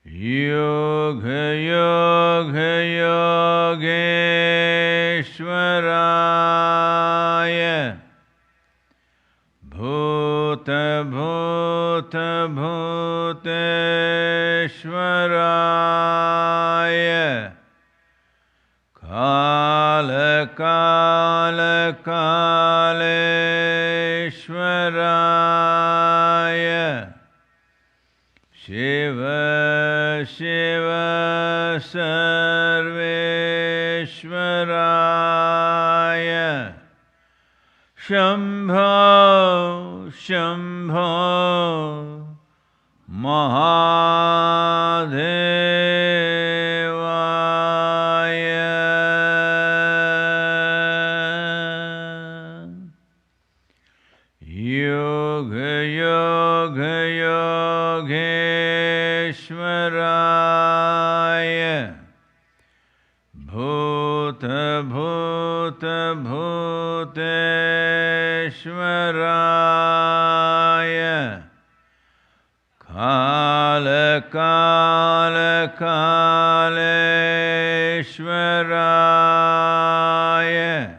Yoga Yoga Yogeshwaraya Bhuta Bhuta Bhuteshwaraya Kala Kala Kaleshwaraya Shiva Shiva Sarveshwaraya Shambho Shambho Mahadevaya Yoga Yoga Yogeshwaraya Bhuta Bhuta Bhuteshwaraya Kala Kala Kaleshwaraya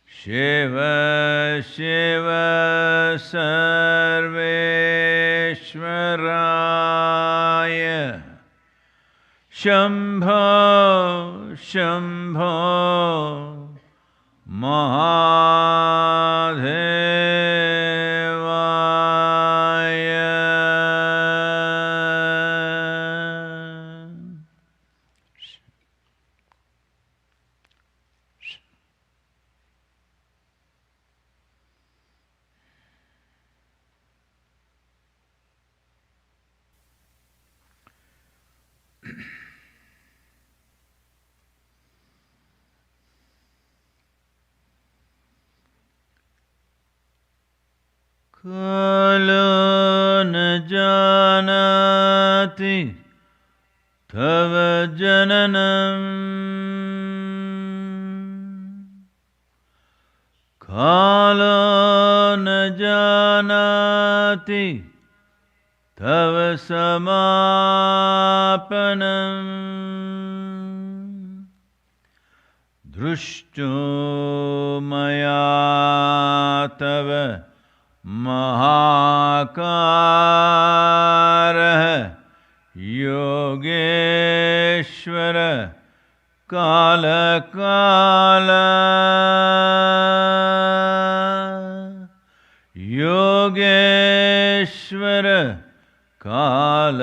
Shiva Shiva Sarveshwaraya Shambho Shambho Mahadevaya Kalo न जानति तव जननम् कालो न जानति तव समापनम् दृष्टो मया तव महाकारः योगेश्वर काल योगेश्वर काल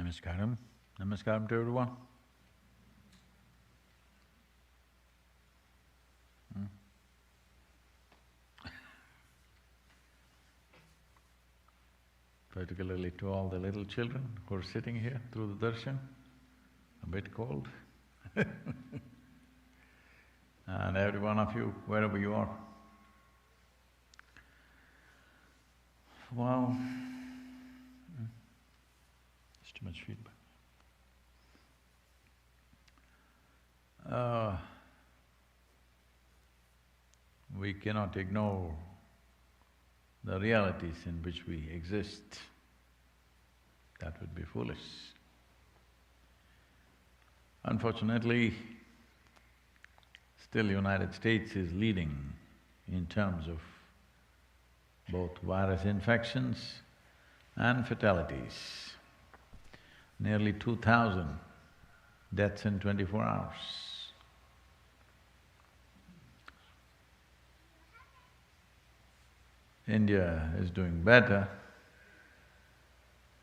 Namaskaram. Namaskaram to everyone. Particularly to all the little children who are sitting here through the darshan, a bit cold. And every one of you, wherever you are. Well, there's too much feedback. We cannot ignore the realities in which we exist. That would be foolish. Unfortunately, still United States is leading in terms of both virus infections and fatalities. Nearly 2,000 deaths in 24 hours. India is doing better.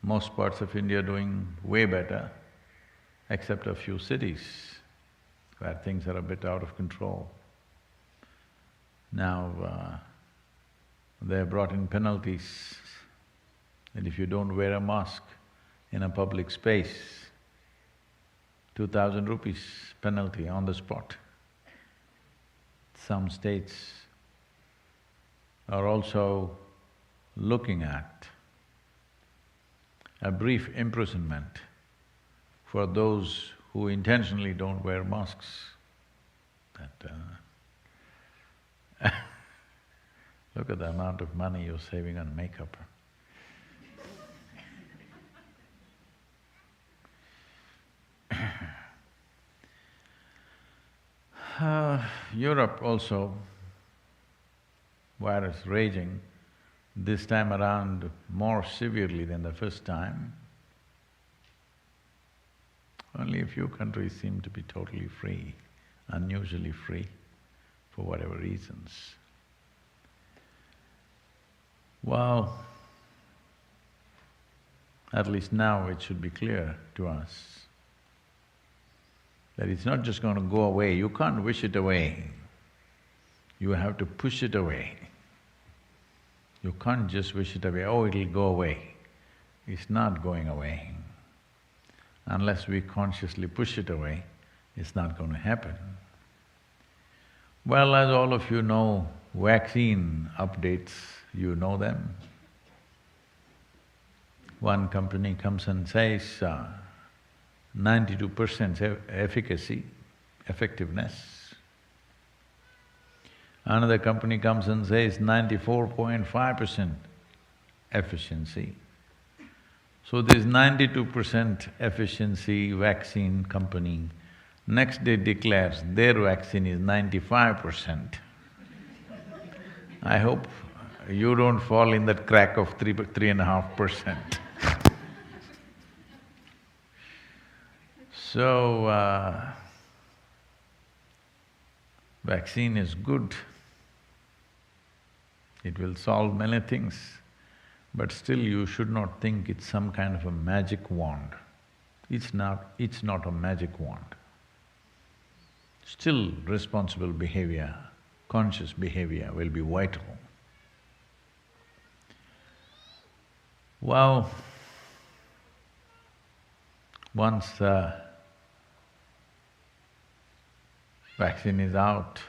Most parts of India are doing way better, except a few cities where things are a bit out of control. Now, they have brought in penalties that if you don't wear a mask in a public space, 2,000 rupees penalty on the spot. Some states are also looking at a brief imprisonment for those who intentionally don't wear masks. Look at the amount of money you're saving on makeup. Europe also, virus raging, this time around more severely than the first time. Only a few countries seem to be totally free, unusually free, for whatever reasons. Well, at least now it should be clear to us that it's not just going to go away. You can't wish it away. You have to push it away. You can't just wish it away, oh, it'll go away. It's not going away. Unless we consciously push it away, it's not going to happen. Well, as all of you know, vaccine updates, you know them. One company comes and says 92% efficacy, effectiveness. Another company comes and says 94.5% efficiency. So this 92% efficiency vaccine company next day declares their vaccine is 95%. I hope you don't fall in that crack of 3.5%. So, vaccine is good. It will solve many things, but still you should not think it's some kind of a magic wand. It's not a magic wand. Still responsible behavior, conscious behavior will be vital. Well, once the vaccine is out,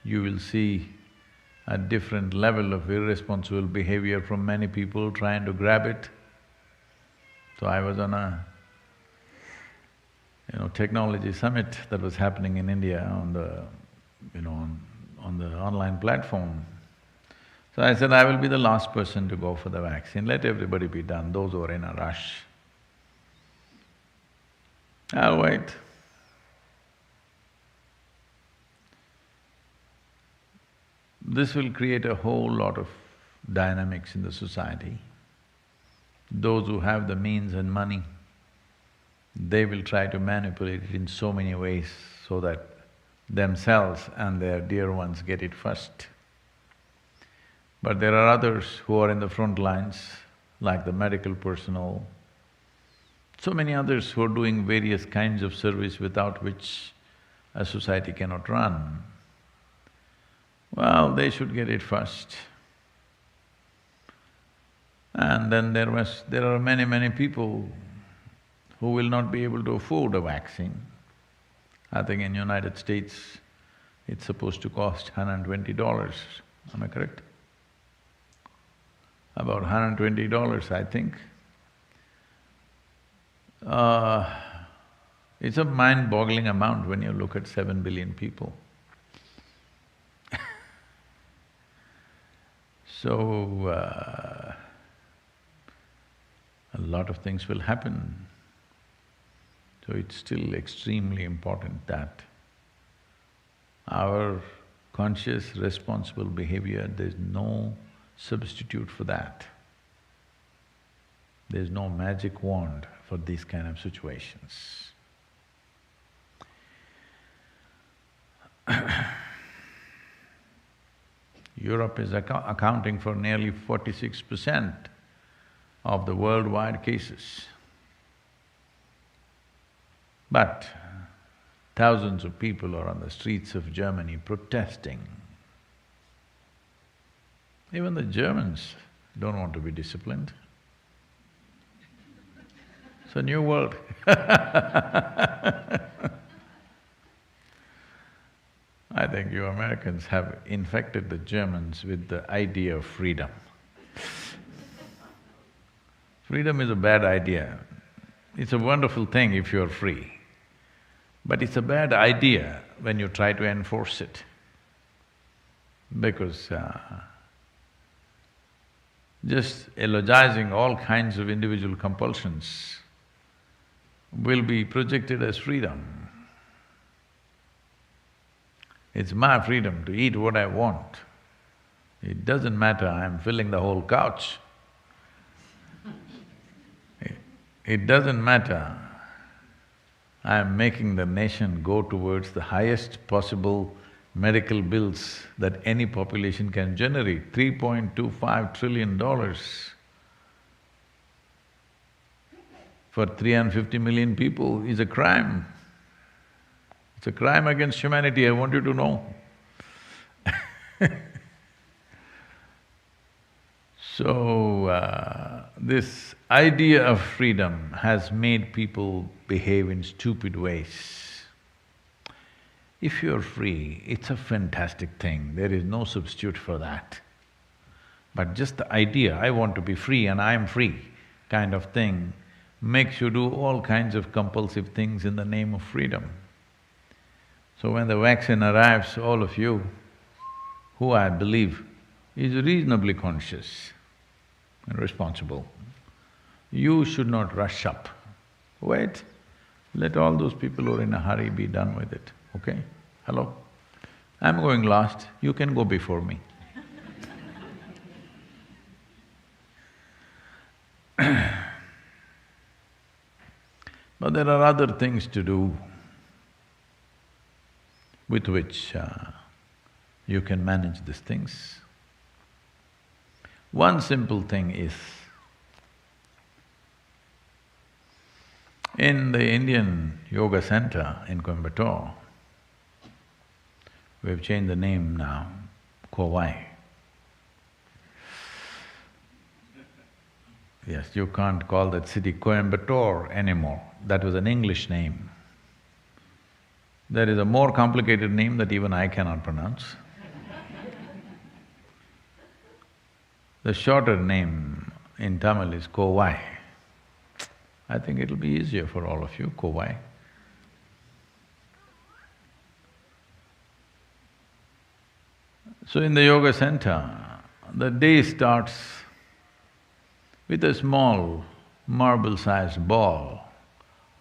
you will see a different level of irresponsible behavior from many people trying to grab it. So I was on a technology summit that was happening in India on the on the online platform. So I said, I will be the last person to go for the vaccine, let everybody be done, those who are in a rush. I'll wait. This will create a whole lot of dynamics in the society. Those who have the means and money, they will try to manipulate it in so many ways so that themselves and their dear ones get it first. But there are others who are in the front lines, like the medical personnel, so many others who are doing various kinds of service without which a society cannot run. Well, they should get it first. And then there are many people who will not be able to afford a vaccine. I think in United States, it's supposed to cost $120, am I correct? About $120, I think. It's a mind-boggling amount when you look at 7 billion people. So, a lot of things will happen. So it's still extremely important that our conscious, responsible behavior, there's no substitute for that. There's no magic wand for these kind of situations. Europe is accounting for nearly 46% of the worldwide cases. But thousands of people are on the streets of Germany protesting. Even the Germans don't want to be disciplined. It's a new world. I think you Americans have infected the Germans with the idea of freedom. Freedom is a bad idea. It's a wonderful thing if you're free, but it's a bad idea when you try to enforce it, because just elogizing all kinds of individual compulsions will be projected as freedom. It's my freedom to eat what I want. It doesn't matter I'm filling the whole couch. It doesn't matter I'm making the nation go towards the highest possible medical bills that any population can generate, $3.25 trillion for 350 million people is a crime. It's a crime against humanity, I want you to know. So, this idea of freedom has made people behave in stupid ways. If you're free, it's a fantastic thing, there is no substitute for that. But just the idea, I want to be free and I'm free kind of thing makes you do all kinds of compulsive things in the name of freedom. So when the vaccine arrives, all of you, who I believe is reasonably conscious and responsible, you should not rush up. Wait, let all those people who are in a hurry be done with it, okay? Hello? I'm going last, you can go before me. But there are other things to do with which you can manage these things. One simple thing is, in the Indian Yoga Center in Coimbatore, we've changed the name now, Kovai. Yes, you can't call that city Coimbatore anymore, that was an English name. There is a more complicated name that even I cannot pronounce. The shorter name in Tamil is Kovai. I think it'll be easier for all of you, Kovai. So in the yoga center, the day starts with a small marble-sized ball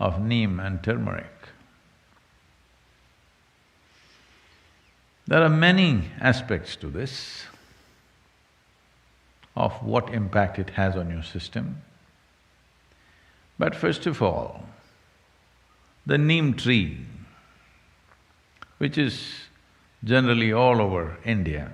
of neem and turmeric. There are many aspects to this, of what impact it has on your system. But first of all, the neem tree, which is generally all over India,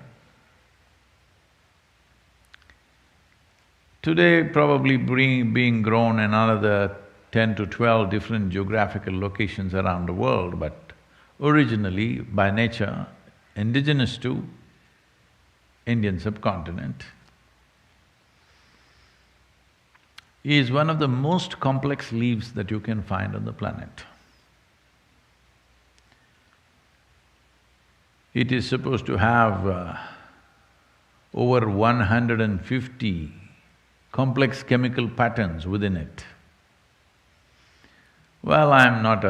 today probably being grown in another 10 to 12 different geographical locations around the world, but originally, by nature, indigenous to Indian subcontinent, is one of the most complex leaves that you can find on the planet. It is supposed to have over 150 complex chemical patterns within it. Well, I'm not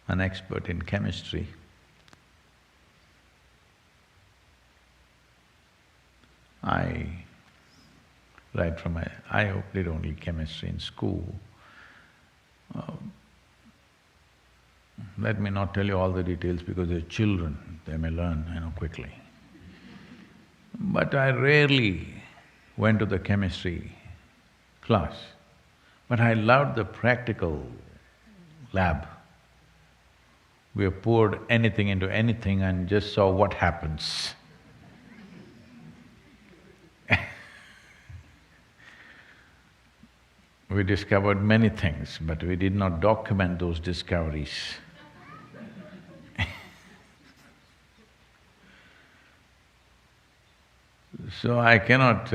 an expert in chemistry. Right from I did only chemistry in school. Let me not tell you all the details because they're children, they may learn, quickly. But I rarely went to the chemistry class, but I loved the practical lab. We have poured anything into anything and just saw what happens. We discovered many things, but we did not document those discoveries. So I cannot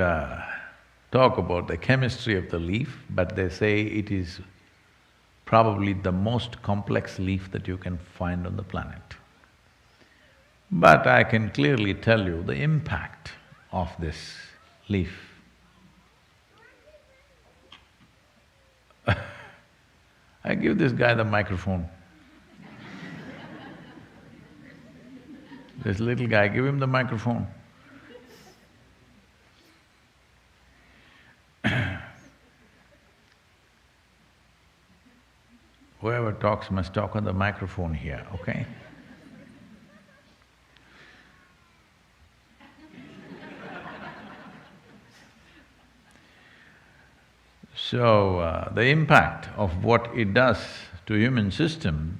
talk about the chemistry of the leaf, but they say it is probably the most complex leaf that you can find on the planet. But I can clearly tell you the impact of this leaf. I give this guy the microphone. This little guy, give him the microphone. Whoever talks must talk on the microphone here, okay? So, the impact of what it does to human system,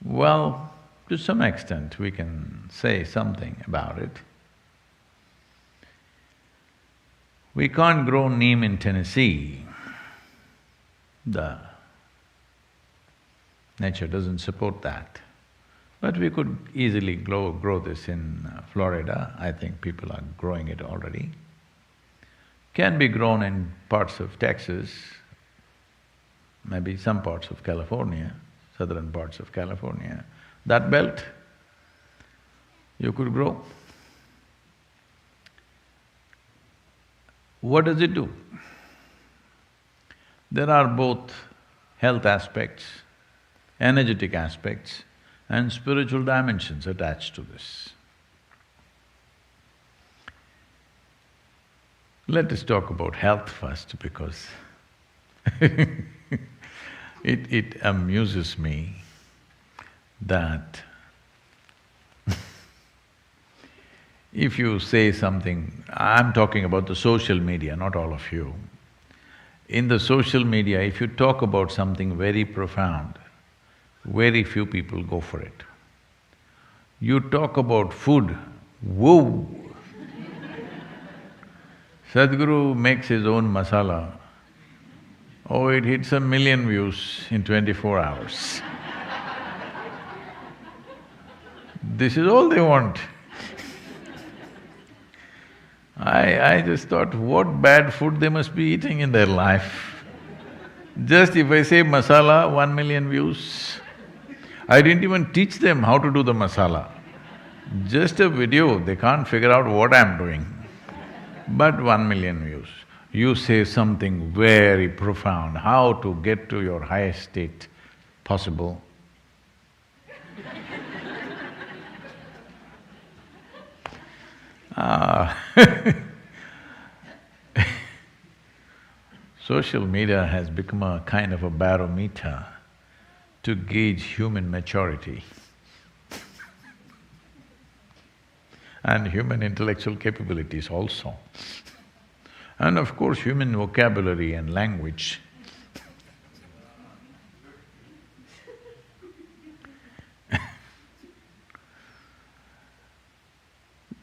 well, to some extent we can say something about it. We can't grow neem in Tennessee. The nature doesn't support that. But we could easily grow this in Florida. I think people are growing it already. Can be grown in parts of Texas, maybe some parts of California, southern parts of California. That belt, you could grow. What does it do? There are both health aspects, energetic aspects, and spiritual dimensions attached to this. Let us talk about health first because it amuses me that if you say something… I'm talking about the social media, not all of you. In the social media, if you talk about something very profound, very few people go for it. You talk about food, whoa! Sadhguru makes his own masala. Oh, it hits 1 million views in 24 hours. This is all they want. I just thought, what bad food they must be eating in their life. Just if I say masala, 1 million views. I didn't even teach them how to do the masala. Just a video, they can't figure out what I'm doing. But 1 million views. You say something very profound, how to get to your highest state possible. Social media has become a kind of a barometer to gauge human maturity and human intellectual capabilities also. And of course, human vocabulary and language.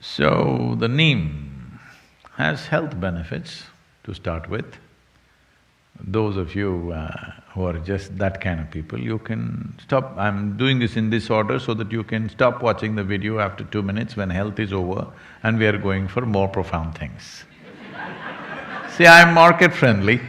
So, the neem has health benefits to start with. those of you who are just that kind of people, you can stop… I'm doing this in this order so that you can stop watching the video after 2 minutes when health is over and we are going for more profound things. See, I'm market friendly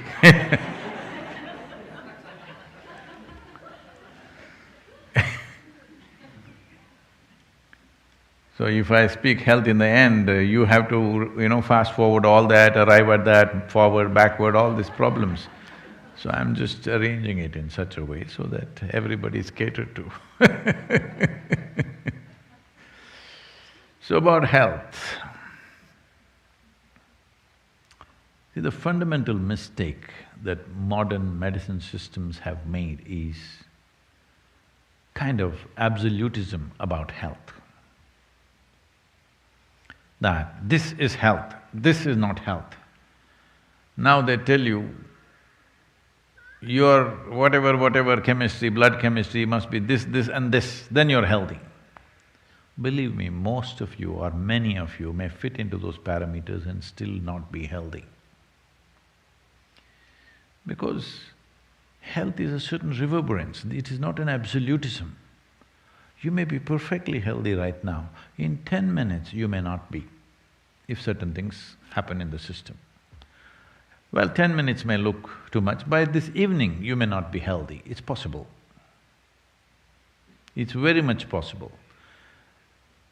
So if I speak health in the end, you have to, fast forward all that, arrive at that, forward, backward, all these problems. So I'm just arranging it in such a way so that everybody is catered to So about health. See, the fundamental mistake that modern medicine systems have made is kind of absolutism about health. That this is health, this is not health. Now they tell you, your whatever chemistry, blood chemistry must be this, this and this, then you're healthy. Believe me, most of you or many of you may fit into those parameters and still not be healthy. Because health is a certain reverberance, it is not an absolutism. You may be perfectly healthy right now, in 10 minutes you may not be, if certain things happen in the system. Well, 10 minutes may look too much, by this evening you may not be healthy, it's possible. It's very much possible.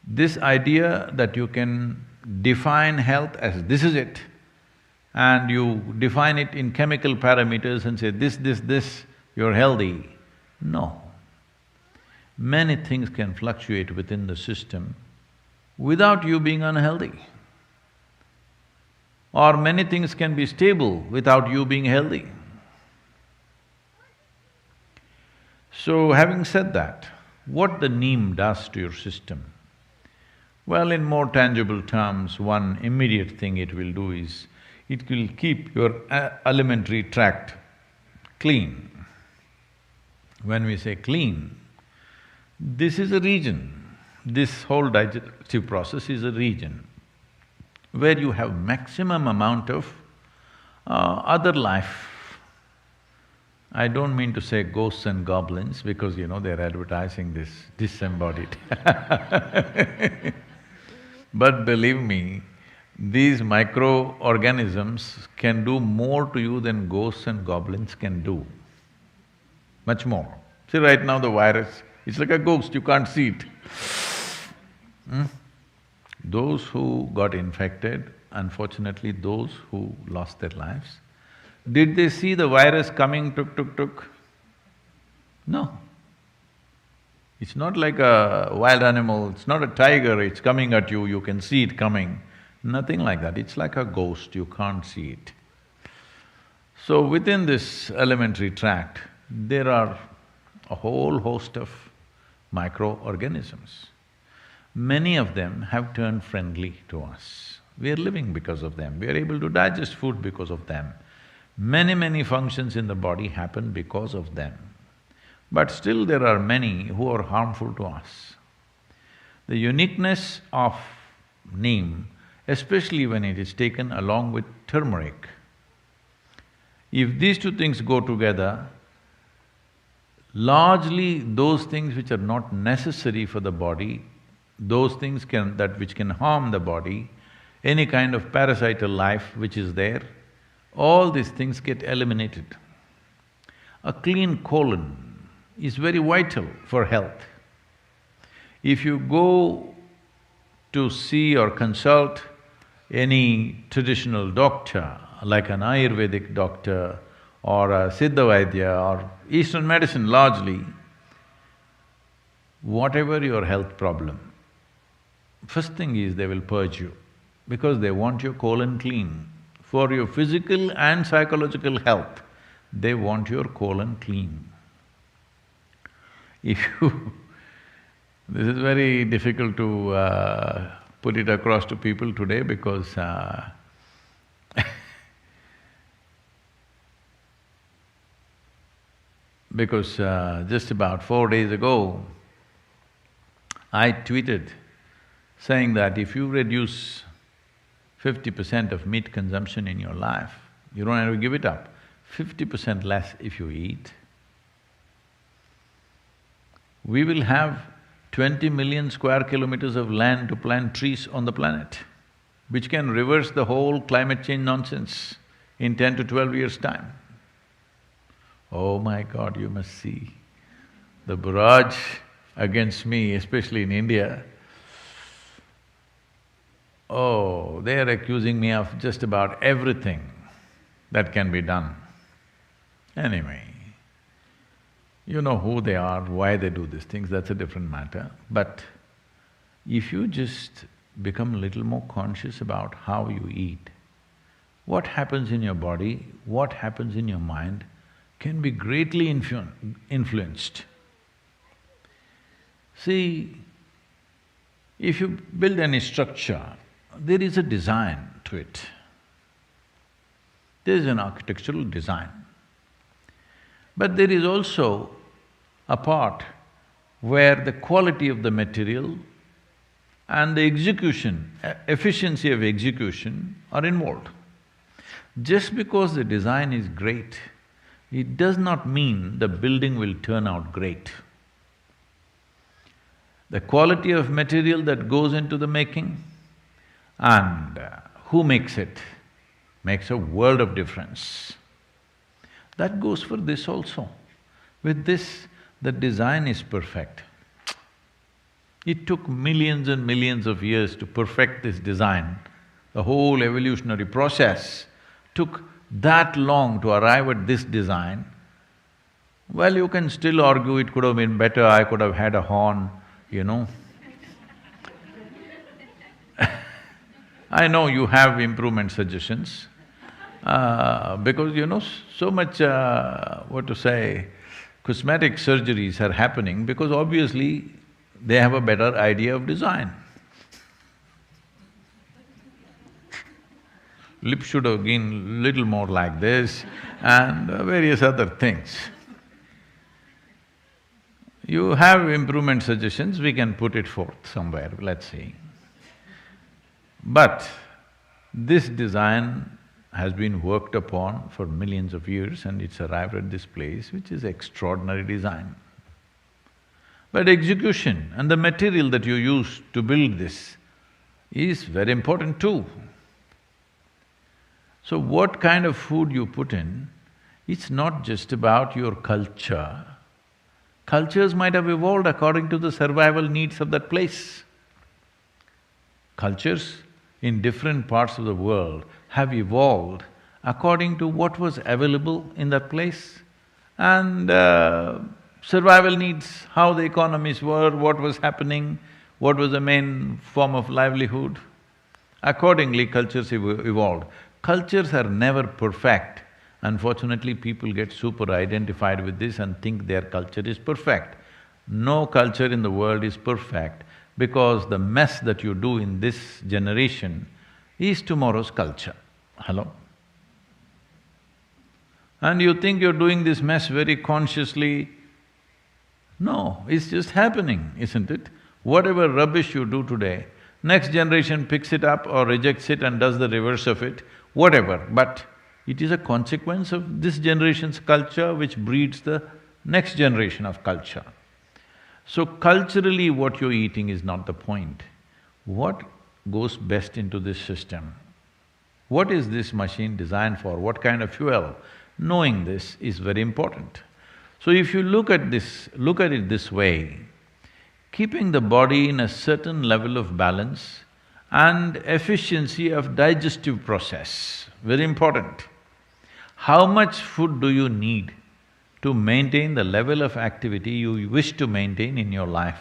This idea that you can define health as this is it, and you define it in chemical parameters and say this, you're healthy. No. Many things can fluctuate within the system without you being unhealthy. Or many things can be stable without you being healthy. So having said that, what the neem does to your system? Well, in more tangible terms, one immediate thing it will do is, it will keep your alimentary tract clean. When we say clean, this is a region, this whole digestive process is a region where you have maximum amount of other life. I don't mean to say ghosts and goblins because, they're advertising this disembodied But believe me, these microorganisms can do more to you than ghosts and goblins can do, much more. See, right now the virus, it's like a ghost, you can't see it. Those who got infected, unfortunately those who lost their lives, did they see the virus coming tuk? No. It's not like a wild animal, it's not a tiger, it's coming at you, you can see it coming. Nothing like that, it's like a ghost, you can't see it. So within this elementary tract, there are a whole host of microorganisms. Many of them have turned friendly to us. We are living because of them, we are able to digest food because of them. Many functions in the body happen because of them. But still there are many who are harmful to us. The uniqueness of neem, especially when it is taken along with turmeric, if these two things go together, largely those things which are not necessary for the body, those things which can harm the body, any kind of parasital life which is there, all these things get eliminated. A clean colon is very vital for health. If you go to see or consult any traditional doctor, like an Ayurvedic doctor or a Siddha Vaidya or Eastern medicine largely, whatever your health problem, first thing is they will purge you because they want your colon clean. For your physical and psychological health, they want your colon clean. If you… this is very difficult to put it across to people today because just about 4 days ago, I tweeted saying that if you reduce 50% of meat consumption in your life, you don't have to give it up, 50% less if you eat, we will have 20 million square kilometers of land to plant trees on the planet, which can reverse the whole climate change nonsense in 10 to 12 years' time. Oh my God, you must see the barrage against me, especially in India. Oh, they are accusing me of just about everything that can be done. Anyway, you know who they are, why they do these things, that's a different matter. But if you just become a little more conscious about how you eat, what happens in your body, what happens in your mind can be greatly influenced. See, if you build any structure, there is a design to it. There is an architectural design. But there is also a part where the quality of the material and the execution, efficiency of execution are involved. Just because the design is great, it does not mean the building will turn out great. The quality of material that goes into the making and who makes it makes a world of difference. That goes for this also. With this, the design is perfect. It took millions and millions of years to perfect this design. The whole evolutionary process took that long to arrive at this design. Well, you can still argue it could have been better, I could have had a horn, you know. I know you have improvement suggestions, because you know, so much, what to say, cosmetic surgeries are happening because obviously they have a better idea of design. Lips should have been little more like this and various other things. You have improvement suggestions, we can put it forth somewhere, let's see. But this design has been worked upon for millions of years and it's arrived at this place, which is extraordinary design. But execution and the material that you use to build this is very important too. So what kind of food you put in, it's not just about your culture. Cultures might have evolved according to the survival needs of that place. Cultures in different parts of the world have evolved according to what was available in that place and survival needs, how the economies were, what was happening, what was the main form of livelihood. Accordingly, cultures evolved. Cultures are never perfect. Unfortunately, people get super identified with this and think their culture is perfect. No culture in the world is perfect because the mess that you do in this generation is tomorrow's culture. Hello? And you think you're doing this mess very consciously. No, it's just happening, isn't it? Whatever rubbish you do today, next generation picks it up or rejects it and does the reverse of it, whatever, but it is a consequence of this generation's culture which breeds the next generation of culture. So culturally what you're eating is not the point. What goes best into this system? What is this machine designed for? What kind of fuel? Knowing this is very important. So if you look at it this way, keeping the body in a certain level of balance and efficiency of digestive process, very important. How much food do you need to maintain the level of activity you wish to maintain in your life?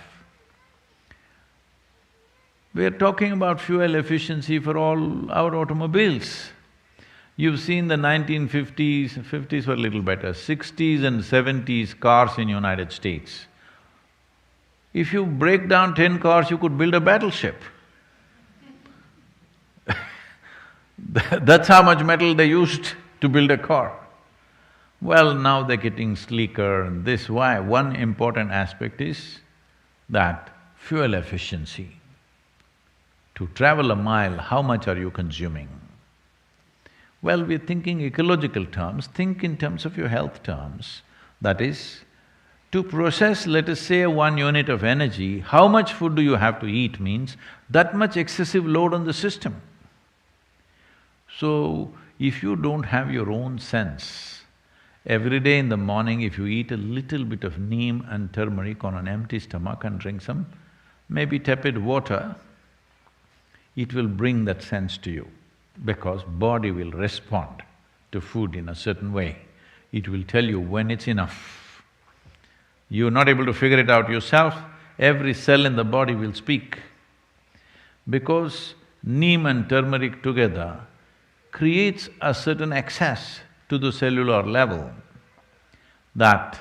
We are talking about fuel efficiency for all our automobiles. You've seen the 1950s, 50s were a little better, 60s and 70s cars in United States. If you break down 10 cars, you could build a battleship. That's how much metal they used to build a car. Well, now they're getting sleeker and this, why? One important aspect is that fuel efficiency. To travel a mile, how much are you consuming? Well, we're thinking ecological terms, think in terms of your health terms. That is, to process, let us say, 1 unit of energy, how much food do you have to eat means that much excessive load on the system. So, if you don't have your own sense, every day in the morning if you eat a little bit of neem and turmeric on an empty stomach and drink some maybe tepid water, it will bring that sense to you because body will respond to food in a certain way. It will tell you when it's enough. You're not able to figure it out yourself, every cell in the body will speak. Because neem and turmeric together creates a certain access to the cellular level that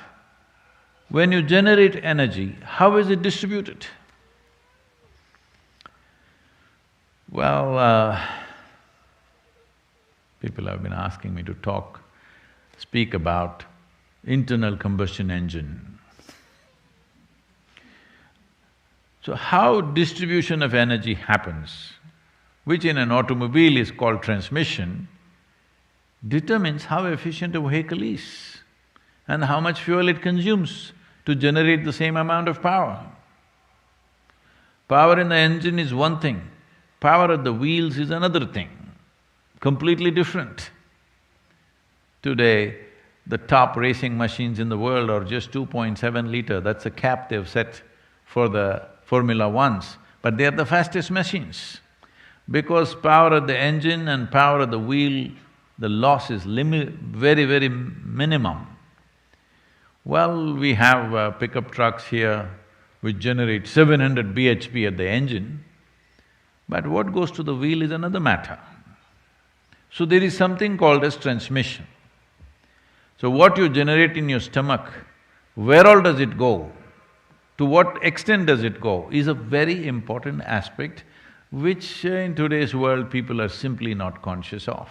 when you generate energy, how is it distributed? Well, people have been asking me to speak about internal combustion engine. So how distribution of energy happens, which in an automobile is called transmission, determines how efficient a vehicle is and how much fuel it consumes to generate the same amount of power. Power in the engine is one thing, power at the wheels is another thing, completely different. Today, the top racing machines in the world are just 2.7 liter, that's a cap they've set for the Formula Ones, but they are the fastest machines. Because power at the engine and power at the wheel, the loss is very minimum. Well, we have pickup trucks here which generate 700 bhp at the engine, but what goes to the wheel is another matter. So there is something called as transmission. So what you generate in your stomach, where all does it go? To what extent does it go is a very important aspect which in today's world people are simply not conscious of.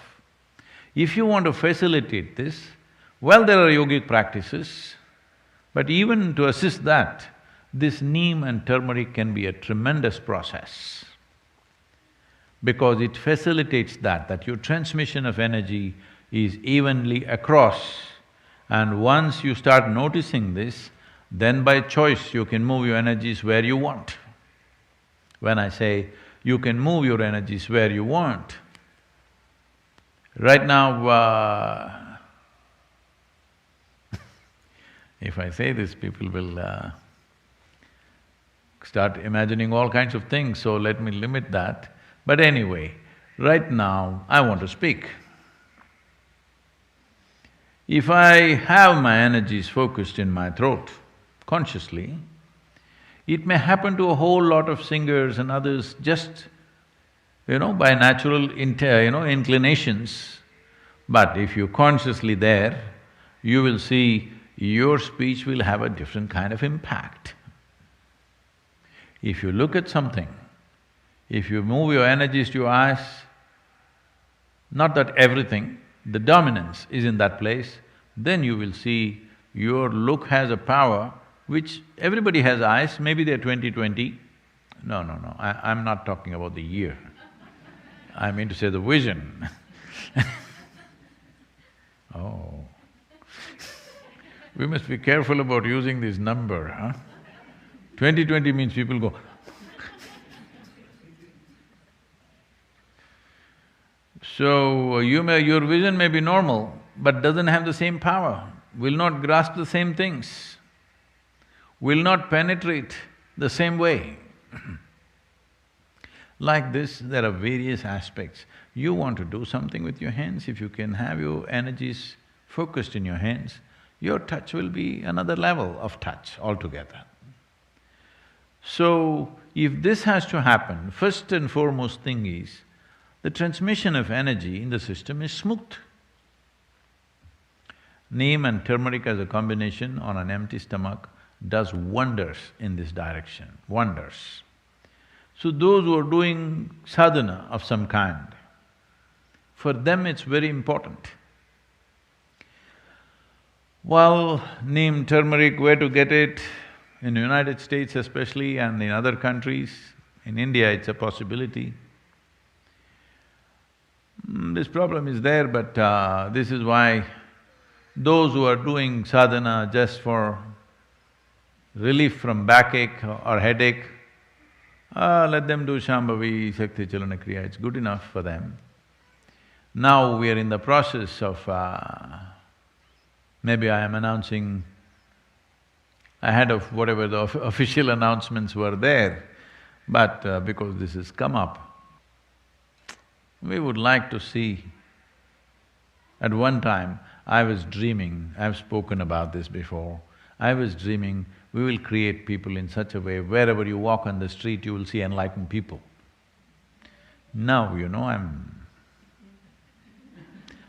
If you want to facilitate this, well, there are yogic practices, but even to assist that, this neem and turmeric can be a tremendous process because it facilitates that your transmission of energy is evenly across. And once you start noticing this, then by choice you can move your energies where you want. When I say you can move your energies where you want, right now, if I say this, people will start imagining all kinds of things, so let me limit that. But anyway, right now I want to speak. If I have my energies focused in my throat, consciously, it may happen to a whole lot of singers and others just, by natural inclinations. But if you're consciously there, you will see your speech will have a different kind of impact. If you look at something, if you move your energies to your eyes, not that everything, the dominance is in that place, then you will see your look has a power which everybody has eyes, maybe they're 20/20. No, I'm not talking about the year. I mean to say the vision. Oh. We must be careful about using this number, huh? 20/20 means people go So, your vision may be normal, but doesn't have the same power, will not grasp the same things, will not penetrate the same way. Like this, there are various aspects. You want to do something with your hands, if you can have your energies focused in your hands, your touch will be another level of touch altogether. So, if this has to happen, first and foremost thing is, the transmission of energy in the system is smooth. Neem and turmeric as a combination on an empty stomach does wonders in this direction, wonders. So those who are doing sadhana of some kind, for them it's very important. Well, neem, turmeric, where to get it? In the United States especially and in other countries, in India it's a possibility. This problem is there, but this is why those who are doing sadhana just for relief from backache or headache, let them do Shambhavi, Shakti Chalana Kriya, it's good enough for them. Now we are in the process of… maybe I am announcing ahead of whatever the official announcements were there, but because this has come up, we would like to see… At one time, I was dreaming, I've spoken about this before, I was dreaming we will create people in such a way, wherever you walk on the street, you will see enlightened people. Now,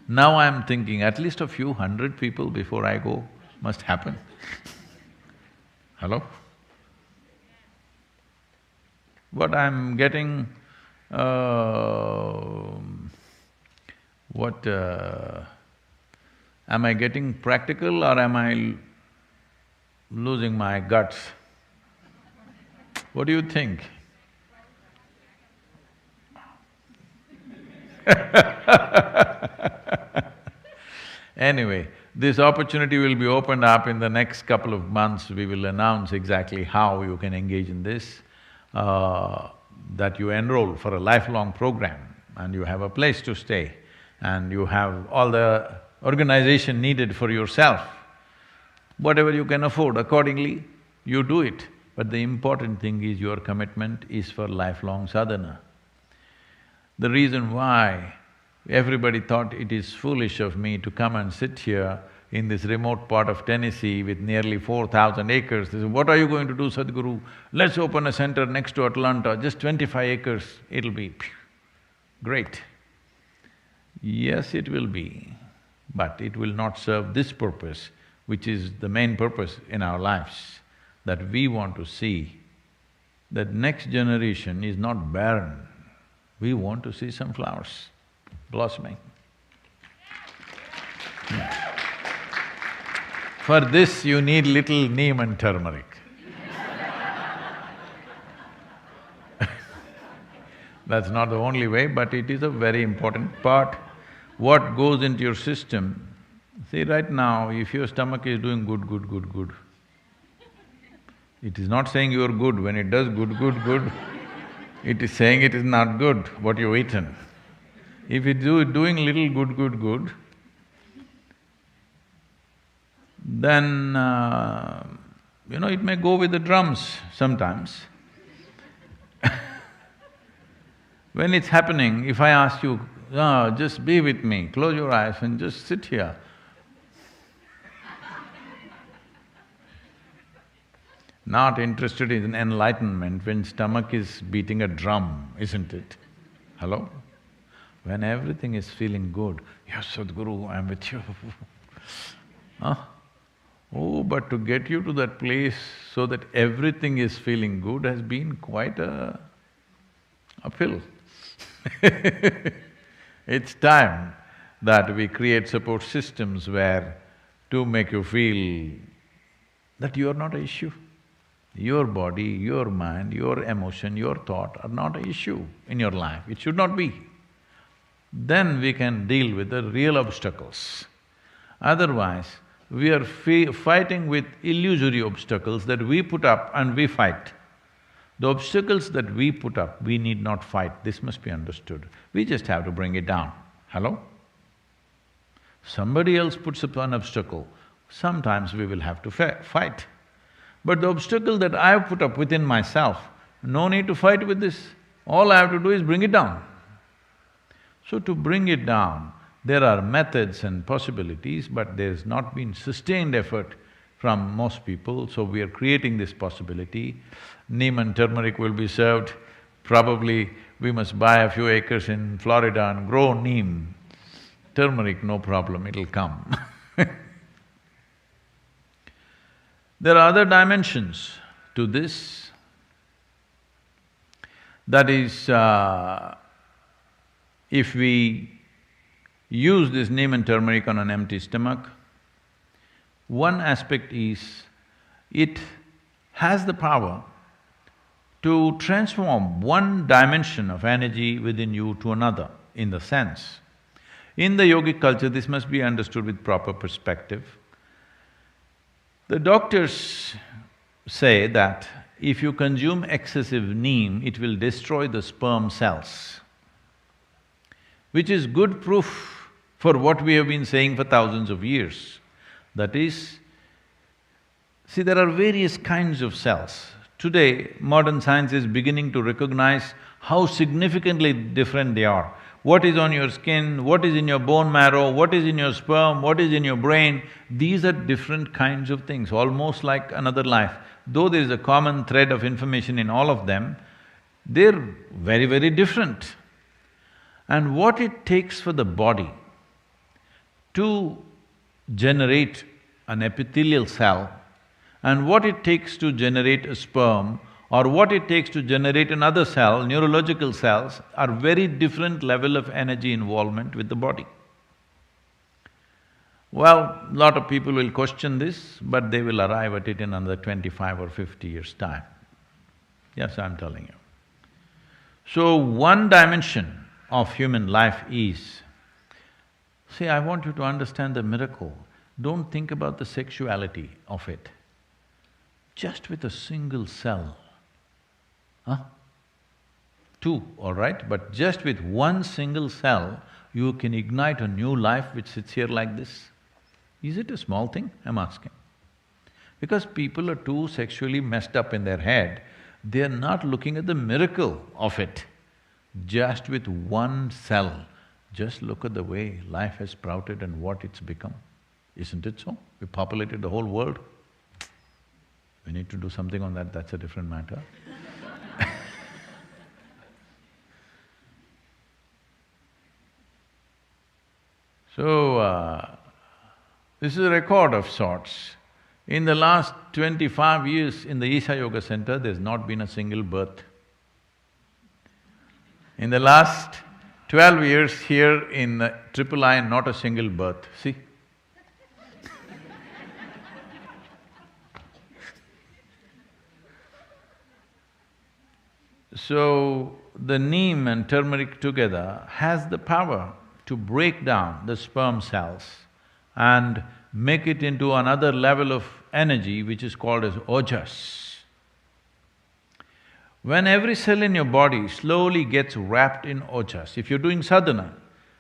Now I'm thinking at least a few hundred people before I go must happen. Hello? What I'm getting… am I getting practical or am I losing my guts? What do you think? Anyway, this opportunity will be opened up in the next couple of months. We will announce exactly how you can engage in this, that you enroll for a lifelong program and you have a place to stay and you have all the organization needed for yourself. Whatever you can afford, accordingly, you do it. But the important thing is your commitment is for lifelong sadhana. The reason why everybody thought it is foolish of me to come and sit here in this remote part of Tennessee with nearly 4,000 acres. They said, "What are you going to do, Sadhguru? Let's open a center next to Atlanta, just 25 acres, it'll be great." Yes, it will be, but it will not serve this purpose, which is the main purpose in our lives, that we want to see that next generation is not barren. We want to see some flowers blossoming. For this, you need little neem and turmeric. That's not the only way, but it is a very important part. What goes into your system… See, right now, if your stomach is doing good, it is not saying you're good. When it does good, it is saying it is not good, what you've eaten. If it's doing little good, then, it may go with the drums sometimes. When it's happening, if I ask you, just be with me, close your eyes and just sit here. Not interested in enlightenment when stomach is beating a drum, isn't it? Hello? When everything is feeling good, yes, Sadhguru, I'm with you. Huh? Oh, but to get you to that place so that everything is feeling good has been quite a uphill. It's time that we create support systems where to make you feel that you are not an issue. Your body, your mind, your emotion, your thought are not an issue in your life, it should not be. Then we can deal with the real obstacles. Otherwise, we are fighting with illusory obstacles that we put up and we fight. The obstacles that we put up, we need not fight, this must be understood. We just have to bring it down. Hello? Somebody else puts up an obstacle, sometimes we will have to fight. But the obstacle that I have put up within myself, no need to fight with this. All I have to do is bring it down. So to bring it down, there are methods and possibilities, but there's not been sustained effort from most people, so we are creating this possibility. Neem and turmeric will be served. Probably we must buy a few acres in Florida and grow neem. Turmeric, no problem, it'll come. There are other dimensions to this. That is, if we use this neem and turmeric on an empty stomach, one aspect is, it has the power to transform one dimension of energy within you to another. in the sense. In the yogic culture, this must be understood with proper perspective. The doctors say that if you consume excessive neem, it will destroy the sperm cells, which is good proof for what we have been saying for thousands of years. That is, see, there are various kinds of cells. Today, modern science is beginning to recognize how significantly different they are. What is on your skin, what is in your bone marrow, what is in your sperm, what is in your brain, these are different kinds of things, almost like another life. Though there is a common thread of information in all of them, they're very, very different. And what it takes for the body to generate an epithelial cell and what it takes to generate a sperm or what it takes to generate another cell, neurological cells, are very different level of energy involvement with the body. Well, lot of people will question this, but they will arrive at it in another 25 or 50 years' time. Yes, I'm telling you. So, one dimension of human life is… See, I want you to understand the miracle. Don't think about the sexuality of it. Just with a single cell, two, all right, but just with one single cell, you can ignite a new life which sits here like this. Is it a small thing? I'm asking. Because people are too sexually messed up in their head, they're not looking at the miracle of it. Just with one cell, just look at the way life has sprouted and what it's become. Isn't it so? We populated the whole world. We need to do something on that, that's a different matter. So, this is a record of sorts. In the last 25 years in the Isha Yoga Center, there's not been a single birth. In the last 12 years here in Triple I, not a single birth, see? So, the neem and turmeric together has the power to break down the sperm cells and make it into another level of energy which is called as ojas. When every cell in your body slowly gets wrapped in ojas, if you're doing sadhana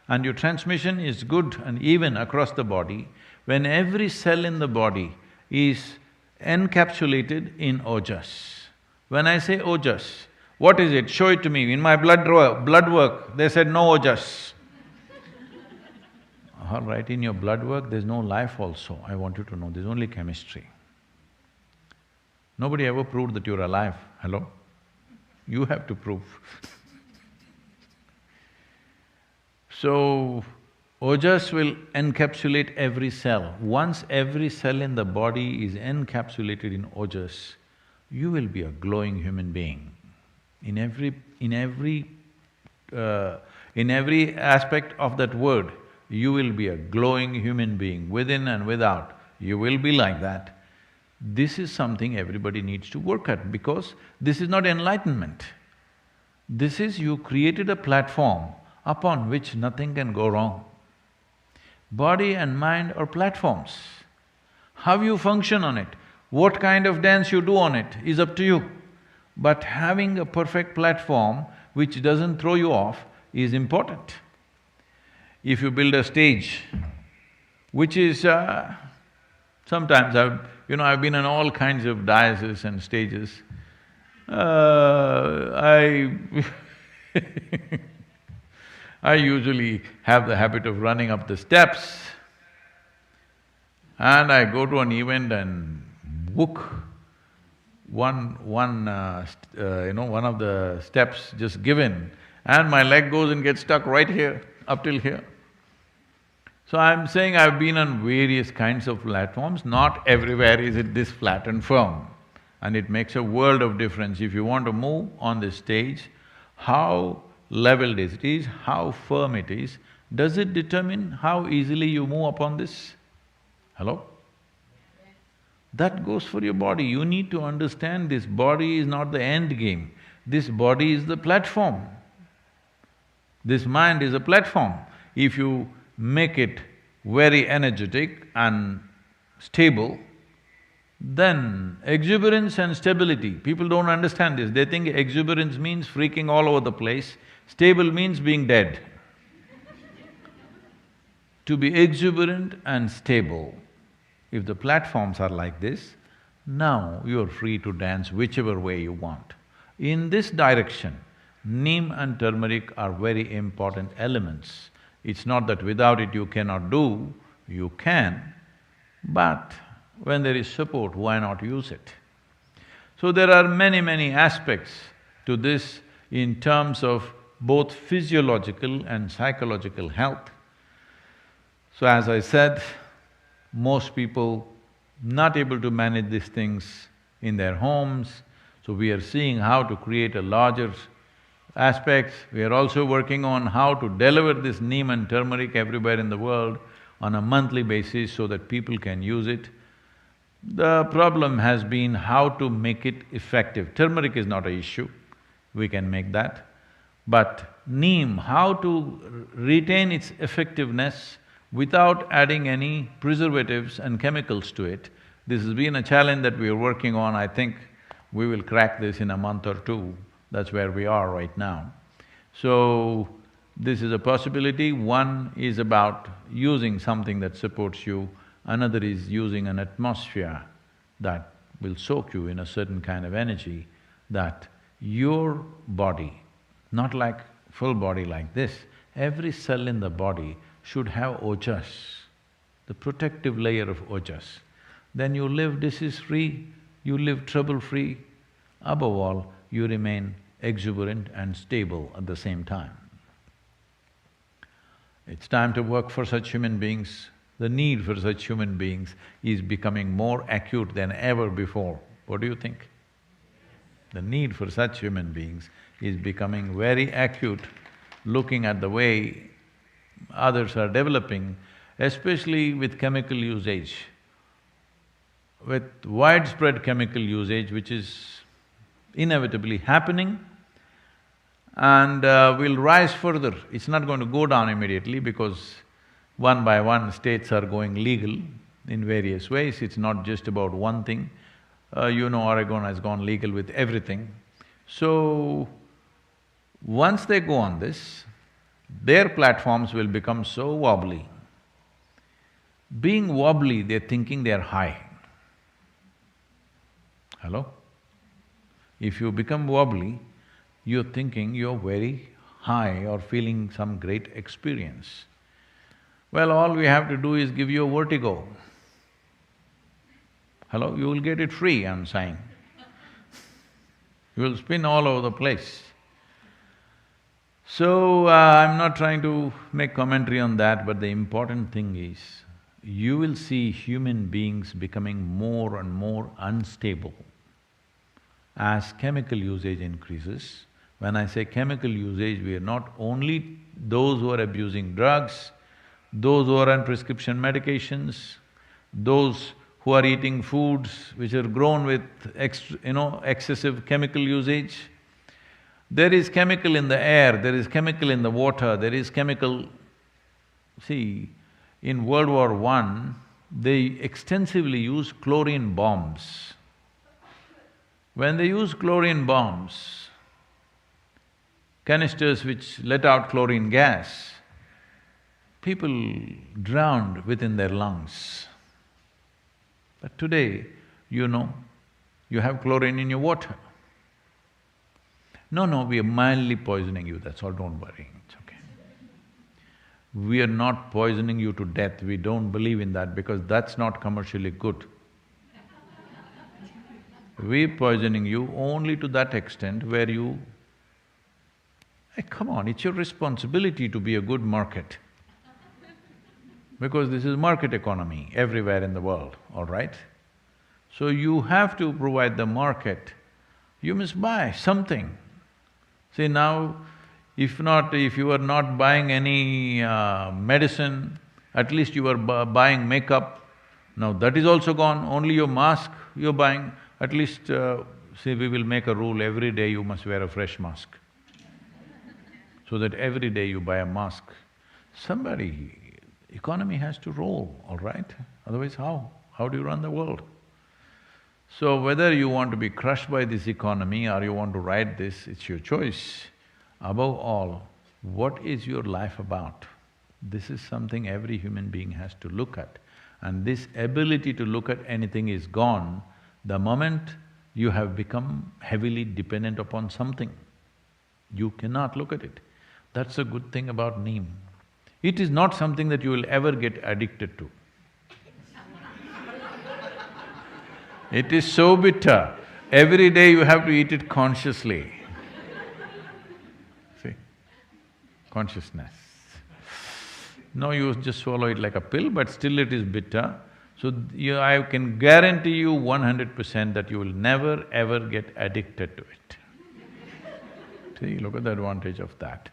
and your transmission is good and even across the body, when every cell in the body is encapsulated in ojas. When I say ojas, what is it? Show it to me. In my blood work, they said no ojas. All right, in your blood work, there's no life also, I want you to know, there's only chemistry. Nobody ever proved that you're alive, hello? You have to prove. So, ojas will encapsulate every cell. Once every cell in the body is encapsulated in ojas, you will be a glowing human being. In every aspect of that word, you will be a glowing human being, within and without, you will be like that. This is something everybody needs to work at because this is not enlightenment. This is you created a platform upon which nothing can go wrong. Body and mind are platforms. How you function on it, what kind of dance you do on it is up to you. But having a perfect platform which doesn't throw you off is important. If you build a stage, which is… sometimes I've been on all kinds of daises and stages. I usually have the habit of running up the steps and I go to an event and book one of the steps just given and my leg goes and gets stuck right here, up till here. So I'm saying I've been on various kinds of platforms, not everywhere is it this flat and firm. And it makes a world of difference. If you want to move on this stage, how leveled it is, how firm it is, does it determine how easily you move upon this? Hello? That goes for your body. You need to understand this body is not the end game, this body is the platform. This mind is a platform. If you make it very energetic and stable, then exuberance and stability, people don't understand this. They think exuberance means freaking all over the place, stable means being dead. To be exuberant and stable, if the platforms are like this, now you're free to dance whichever way you want. In this direction, neem and turmeric are very important elements. It's not that without it you cannot do, you can, but when there is support, why not use it? So there are many aspects to this in terms of both physiological and psychological health. So as I said, most people not able to manage these things in their homes, so we are seeing how to create a larger aspects. We are also working on how to deliver this neem and turmeric everywhere in the world on a monthly basis so that people can use it. The problem has been how to make it effective. Turmeric is not an issue, we can make that. But neem, how to retain its effectiveness without adding any preservatives and chemicals to it. This has been a challenge that we are working on. I think we will crack this in a month or two. That's where we are right now. So, this is a possibility. One is about using something that supports you, another is using an atmosphere that will soak you in a certain kind of energy, that your body, not like full body like this, every cell in the body should have ojas, the protective layer of ojas. Then you live disease-free, you live trouble-free. Above all, you remain exuberant and stable at the same time. It's time to work for such human beings. The need for such human beings is becoming more acute than ever before. What do you think? The need for such human beings is becoming very acute, looking at the way others are developing, especially with chemical usage. With widespread chemical usage, which is inevitably happening and will rise further. It's not going to go down immediately because one by one states are going legal in various ways. It's not just about one thing. Oregon has gone legal with everything. So, once they go on this, their platforms will become so wobbly. Being wobbly, they're thinking they're high. Hello? If you become wobbly, you're thinking you're very high or feeling some great experience. Well, all we have to do is give you a vertigo. Hello? You will get it free, I'm saying. You will spin all over the place. So, I'm not trying to make commentary on that, but the important thing is, you will see human beings becoming more and more unstable as chemical usage increases. When I say chemical usage, we are not only those who are abusing drugs, those who are on prescription medications, those who are eating foods which are grown with excessive chemical usage. There is chemical in the air, there is chemical in the water, there is chemical… See, in World War I, they extensively used chlorine bombs. When they used chlorine bombs, canisters which let out chlorine gas, people drowned within their lungs. But today, you have chlorine in your water. No, we are mildly poisoning you, that's all, don't worry, it's okay. We are not poisoning you to death, we don't believe in that because that's not commercially good. We're poisoning you only to that extent where you… Hey, come on, it's your responsibility to be a good market. Because this is market economy everywhere in the world, all right? So you have to provide the market, you must buy something. See now, if you are not buying any medicine, at least you are buying makeup. Now that is also gone, only your mask you're buying. At least, see, we will make a rule, every day you must wear a fresh mask. so that every day you buy a mask. Economy has to roll, all right? Otherwise how? How do you run the world? So whether you want to be crushed by this economy or you want to ride this, it's your choice. Above all, what is your life about? This is something every human being has to look at. And this ability to look at anything is gone the moment you have become heavily dependent upon something. You cannot look at it. That's the good thing about neem. It is not something that you will ever get addicted to. It is so bitter, every day you have to eat it consciously. See? Consciousness. No, you just swallow it like a pill, but still it is bitter. So I can guarantee you 100% that you will never ever get addicted to it. See, look at the advantage of that.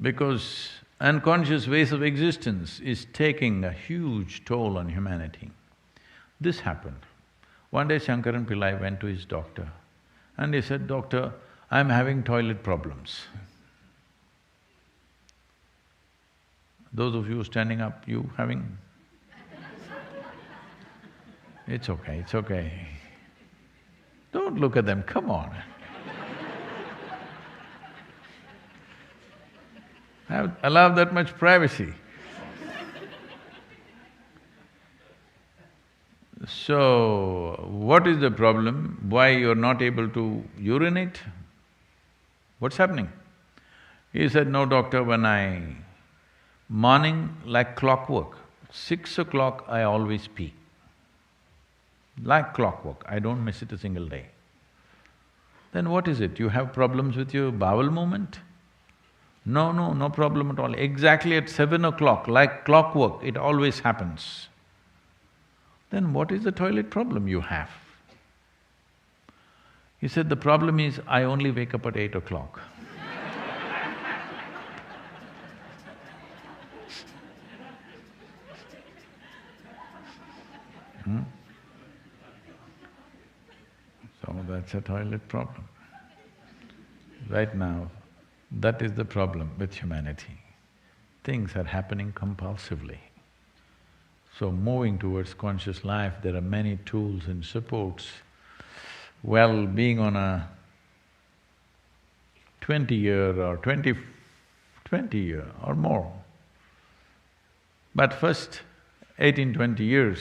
Because unconscious ways of existence is taking a huge toll on humanity. This happened. One day Shankaran Pillai went to his doctor and he said, "Doctor, I'm having toilet problems." Those of you standing up, you having? It's okay, it's okay. Don't look at them, come on. Allow that much privacy. So, what is the problem? Why you're not able to urinate? What's happening? He said, "No, doctor, morning like clockwork, 6 o'clock I always pee. Like clockwork, I don't miss it a single day." Then what is it? You have problems with your bowel movement? No, no problem at all. Exactly at 7 o'clock, like clockwork, it always happens. Then what is the toilet problem you have? He said, "The problem is I only wake up at 8 o'clock." So that's a toilet problem. Right now, that is the problem with humanity. Things are happening compulsively. So moving towards conscious life, there are many tools and supports. Well, being on a 20-year or 20-year or more, but first 18-20 years,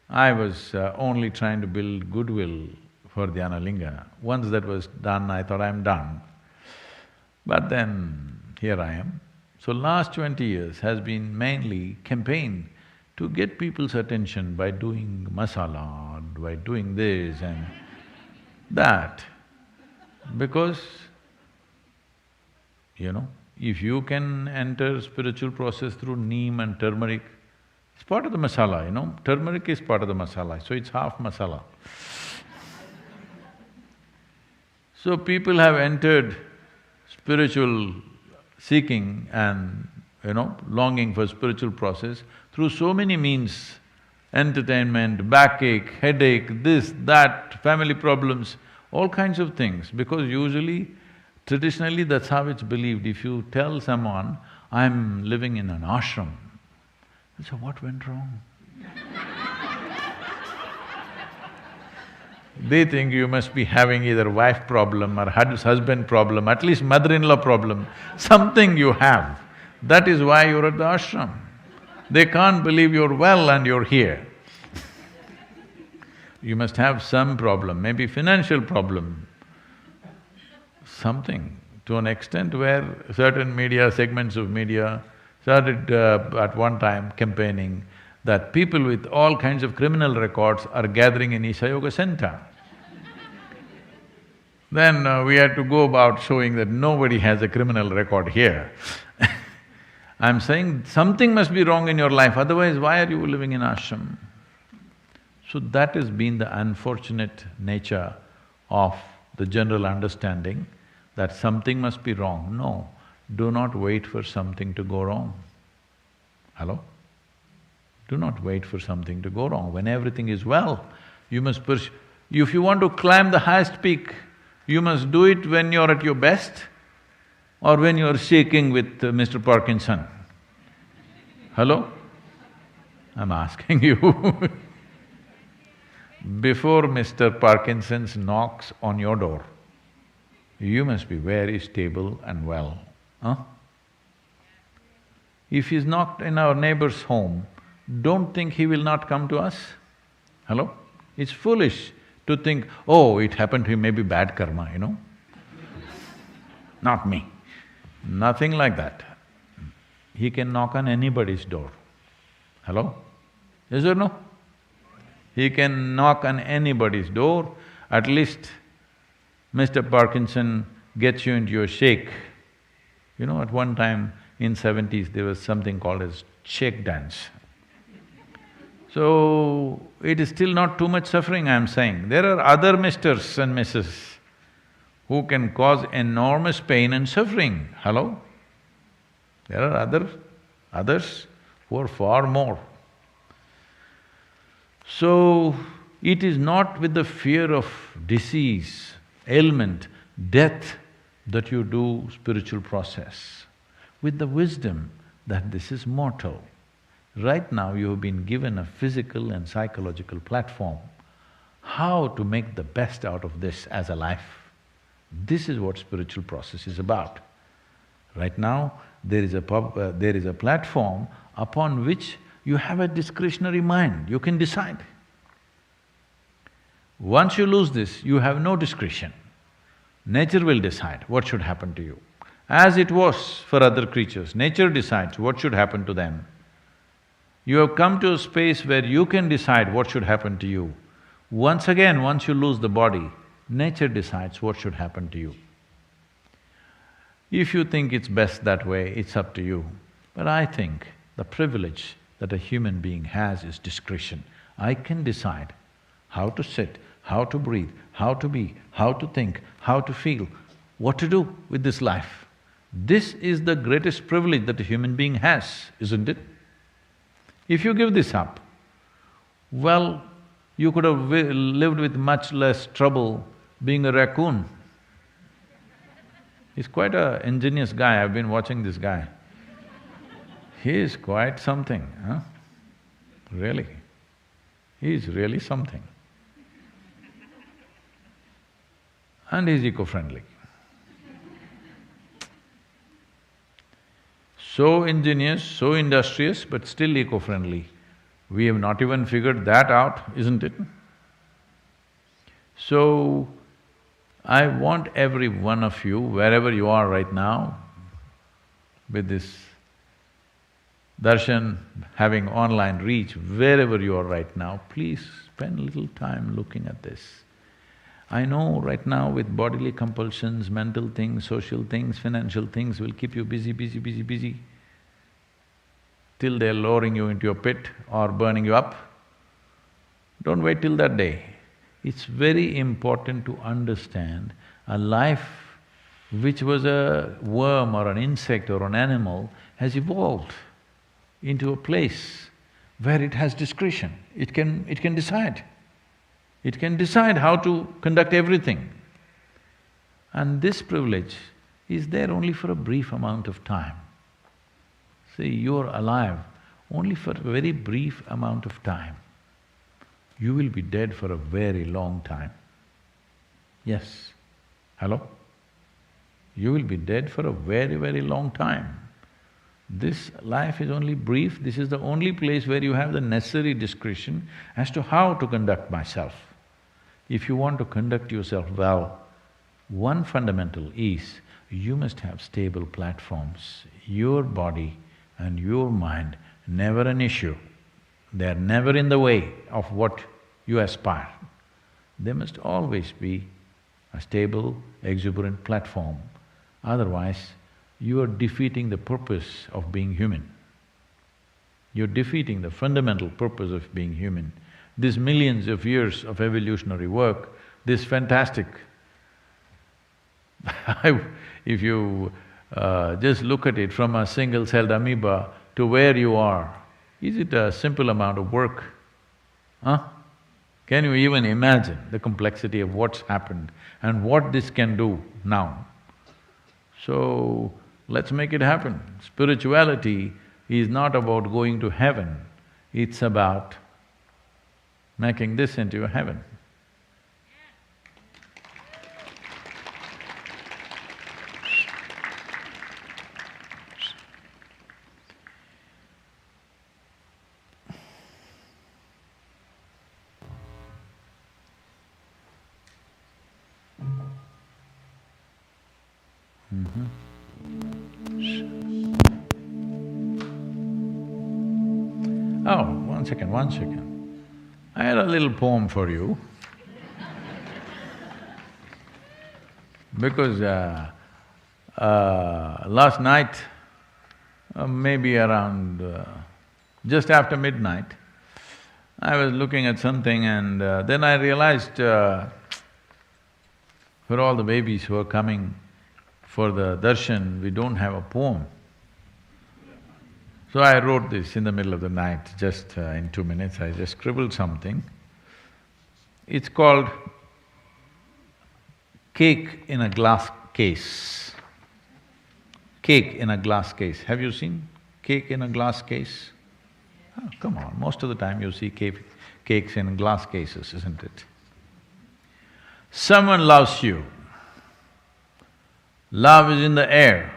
I was only trying to build goodwill for Dhyanalinga. Once that was done, I thought I'm done. But then, here I am. So last 20 years has been mainly campaign to get people's attention by doing masala, by doing this and that. Because, if you can enter spiritual process through neem and turmeric, it's part of the masala, turmeric is part of the masala, so it's half masala. So people have entered spiritual seeking and, longing for spiritual process through so many means, entertainment, backache, headache, this, that, family problems, all kinds of things, because usually, traditionally that's how it's believed. If you tell someone, "I'm living in an ashram," they say, "What went wrong?" They think you must be having either wife problem or husband problem, at least mother-in-law problem, something you have. That is why you're at the ashram. They can't believe you're well and you're here. You must have some problem, maybe financial problem, something, to an extent where certain media, segments of media started at one time campaigning that people with all kinds of criminal records are gathering in Isha Yoga Center. Then we had to go about showing that nobody has a criminal record here. I'm saying something must be wrong in your life, otherwise why are you living in ashram? So that has been the unfortunate nature of the general understanding that something must be wrong. No, do not wait for something to go wrong. Hello? Do not wait for something to go wrong. When everything is well, you must pursue… If you want to climb the highest peak, You must do it when you're at your best or when you're shaking with Mr. Parkinson. Hello? I'm asking you. Before Mr. Parkinson's knocks on your door, you must be very stable and well, huh? If he's knocked in our neighbor's home, don't think he will not come to us. Hello? It's foolish to think, oh, it happened to him, maybe bad karma, you know. Not me. Nothing like that. He can knock on anybody's door. Hello? Yes or no? He can knock on anybody's door, at least Mr. Parkinson gets you into your shake. You know, at one time in 70s, there was something called as shake dance. So, it is still not too much suffering, I'm saying. There are other misters and misses who can cause enormous pain and suffering. Hello? There are others who are far more. So, it is not with the fear of disease, ailment, death that you do spiritual process. With the wisdom that this is mortal. Right now you have been given a physical and psychological platform. How to make the best out of this as a life? This is what spiritual process is about. Right now, there is a platform upon which you have a discretionary mind, you can decide. Once you lose this, you have no discretion. Nature will decide what should happen to you. As it was for other creatures, nature decides what should happen to them. You have come to a space where you can decide what should happen to you. Once again, once you lose the body, nature decides what should happen to you. If you think it's best that way, it's up to you. But I think the privilege that a human being has is discretion. I can decide how to sit, how to breathe, how to be, how to think, how to feel, what to do with this life. This is the greatest privilege that a human being has, isn't it? If you give this up, well, you could have lived with much less trouble being a raccoon. He's quite an ingenious guy, I've been watching this guy. He is quite something, huh? Really. He is really something. And he's eco-friendly. So ingenious, so industrious, but still eco-friendly. We have not even figured that out, isn't it? So, I want every one of you, wherever you are right now, with this darshan having online reach, wherever you are right now, please spend a little time looking at this. I know right now with bodily compulsions, mental things, social things, financial things will keep you busy, till they're lowering you into your pit or burning you up. Don't wait till that day. It's very important to understand a life which was a worm or an insect or an animal has evolved into a place where it has discretion. It can decide. It can decide how to conduct everything. And this privilege is there only for a brief amount of time. See, you're alive only for a very brief amount of time. You will be dead for a very long time. Yes. Hello? You will be dead for a very, very long time. This life is only brief, this is the only place where you have the necessary discretion as to how to conduct myself. If you want to conduct yourself well, one fundamental is you must have stable platforms. Your body and your mind, never an issue. They are never in the way of what you aspire. There must always be a stable, exuberant platform. Otherwise, you are defeating the purpose of being human. You're defeating the fundamental purpose of being human. These millions of years of evolutionary work, this fantastic… if you just look at it from a single-celled amoeba to where you are, is it a simple amount of work? Huh? Can you even imagine the complexity of what's happened and what this can do now? So, let's make it happen. Spirituality is not about going to heaven, it's about making this into a heaven. Oh, one second. I had a little poem for you. Because last night, maybe around just after midnight, I was looking at something and then I realized for all the babies who are coming for the darshan, we don't have a poem. So I wrote this in the middle of the night, just in 2 minutes, I just scribbled something. It's called Cake in a Glass Case. Cake in a glass case. Have you seen cake in a glass case? Oh, come on, most of the time you see cakes in glass cases, isn't it? Someone loves you. Love is in the air.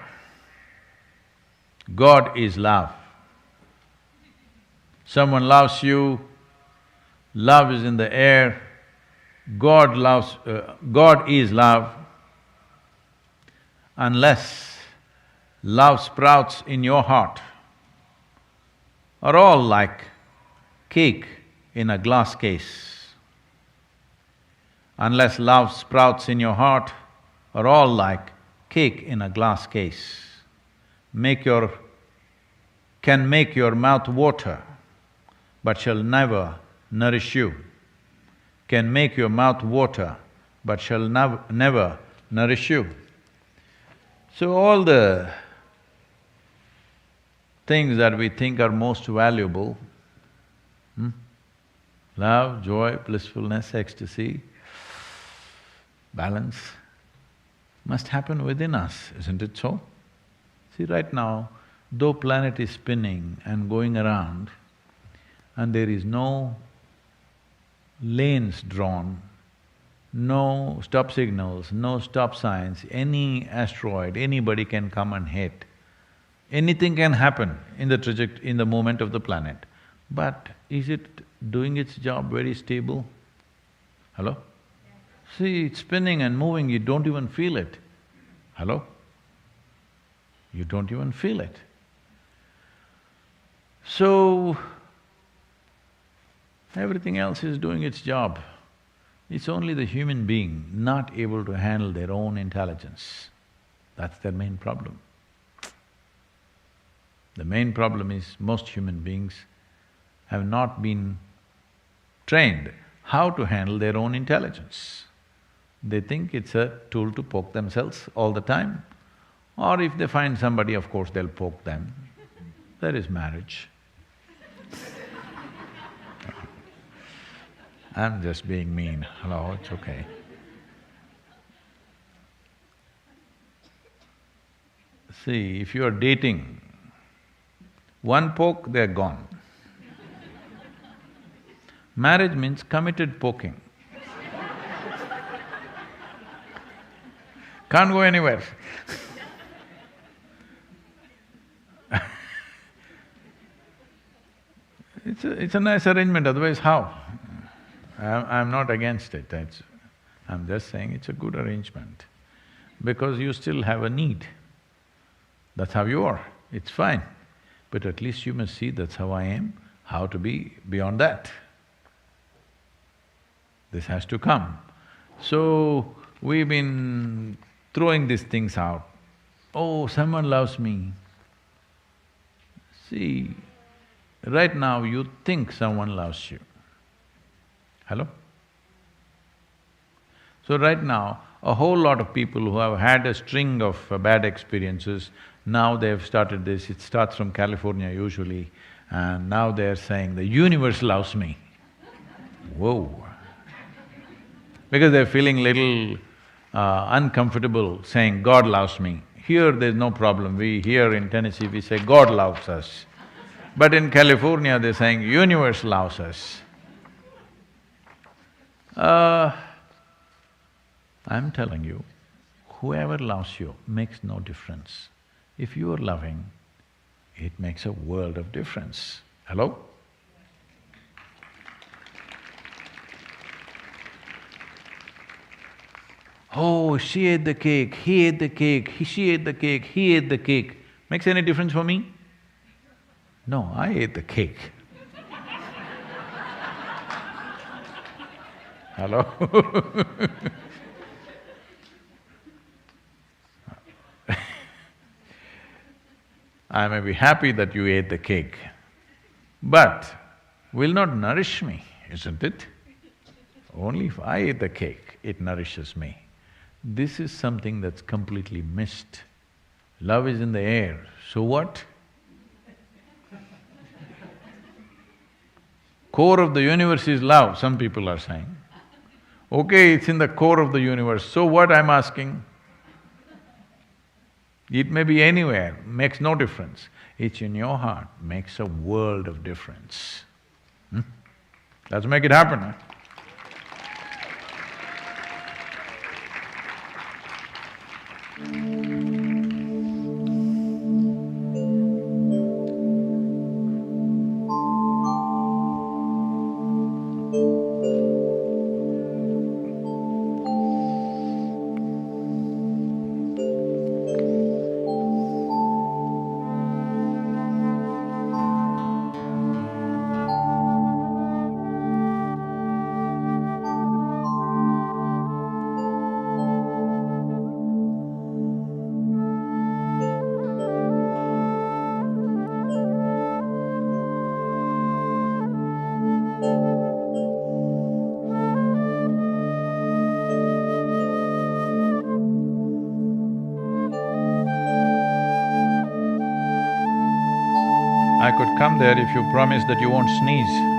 God is love. Someone loves you, love is in the air, God is love. Unless love sprouts in your heart, are all like cake in a glass case. Unless love sprouts in your heart, are all like cake in a glass case. Can make your mouth water, but shall never nourish you. Can make your mouth water, but shall never nourish you. So all the things that we think are most valuable, love, joy, blissfulness, ecstasy, balance, must happen within us, isn't it so? See, right now, though planet is spinning and going around, and there is no lanes drawn, no stop signals, no stop signs, any asteroid, anybody can come and hit. Anything can happen in the movement of the planet. But is it doing its job very stable? Hello? See, it's spinning and moving, you don't even feel it. Hello? You don't even feel it. So, everything else is doing its job. It's only the human being not able to handle their own intelligence. That's their main problem. The main problem is most human beings have not been trained how to handle their own intelligence. They think it's a tool to poke themselves all the time, or if they find somebody, of course, they'll poke them. There is marriage. I'm just being mean, hello, it's okay. See, if you're dating, one poke, they're gone. Marriage means committed poking. Can't go anywhere. It's a nice arrangement, otherwise how? I'm not against it, I'm just saying it's a good arrangement. Because you still have a need. That's how you are, it's fine. But at least you must see that's how I am, how to be beyond that. This has to come. So, we've been throwing these things out. Oh, someone loves me. See, right now you think someone loves you. Hello? So right now, a whole lot of people who have had a string of bad experiences, now they've started this, it starts from California usually, and now they're saying, the universe loves me. Whoa, because they're feeling little uncomfortable saying, God loves me. Here there's no problem, here in Tennessee we say, God loves us. But in California they're saying, universe loves us. I'm telling you, whoever loves you makes no difference. If you are loving, it makes a world of difference. Hello? Oh, she ate the cake, he ate the cake, she ate the cake, he ate the cake. Makes any difference for me? No, I ate the cake. Hello? I may be happy that you ate the cake, but will not nourish me, isn't it? Only if I eat the cake, it nourishes me. This is something that's completely missed. Love is in the air, so what? Core of the universe is love, some people are saying. Okay, it's in the core of the universe, so what I'm asking? It may be anywhere, makes no difference. It's in your heart, makes a world of difference. Let's make it happen, huh? I could come there if you promise that you won't sneeze.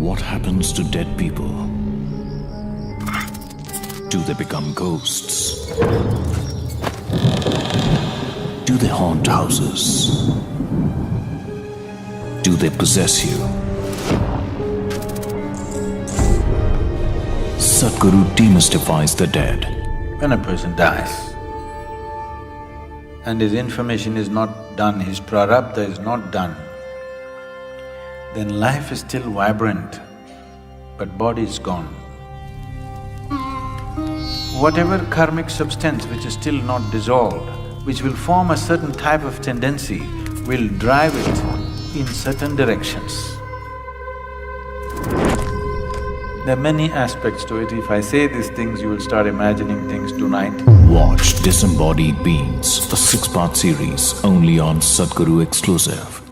What happens to dead people? Do they become ghosts? Do they haunt houses? Do they possess you? Sadhguru demystifies the dead. When a person dies and his information is not done, his prarabdha is not done, then life is still vibrant, but body is gone. Whatever karmic substance which is still not dissolved, which will form a certain type of tendency, will drive it in certain directions. There are many aspects to it. If I say these things, you will start imagining things tonight. Watch Disembodied Beings, a 6-part series only on Sadhguru exclusive.